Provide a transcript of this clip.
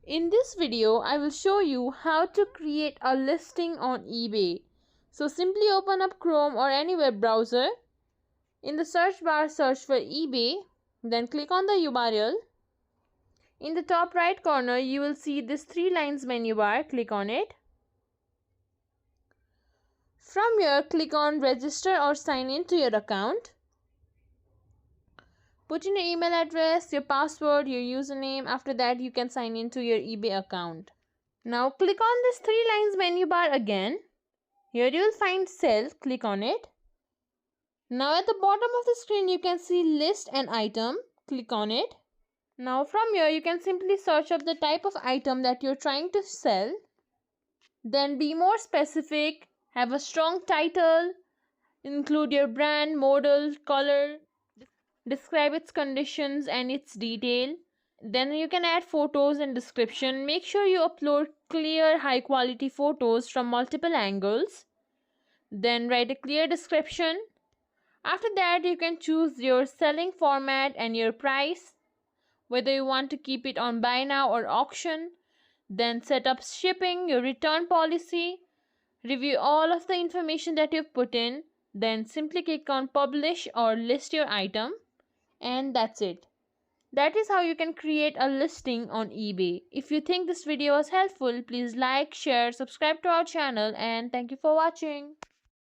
In this video, I will show you how to create a listing on eBay. So simply open up Chrome or any web browser. In the search bar, search for eBay. Then click on the URL. In the top right corner, you will see this 3 lines menu bar. Click on it. From here, click on register or sign in to your account. Put in your email address, your password, your username. After that, you can sign in to your eBay account. Now click on this 3 lines menu bar again. Here you will find sell. Click on it. Now at the bottom of the screen you can see list an item. Click on it. Now from here you can simply search up the type of item that you're trying to sell. Then be more specific. Have a strong title. Include your brand, model, color. Describe its conditions and its detail. Then you can add photos and description. Make sure you upload clear, high quality photos from multiple angles. Then write a clear description. After that, you can choose your selling format and your price, whether you want to keep it on buy now or auction. Then set up shipping, your return policy. Review all of the information that you've put in. Then simply click on publish or list your item. And that's it. That is how you can create a listing on eBay. If you think this video was helpful, please like, share, subscribe to our channel, and thank you for watching.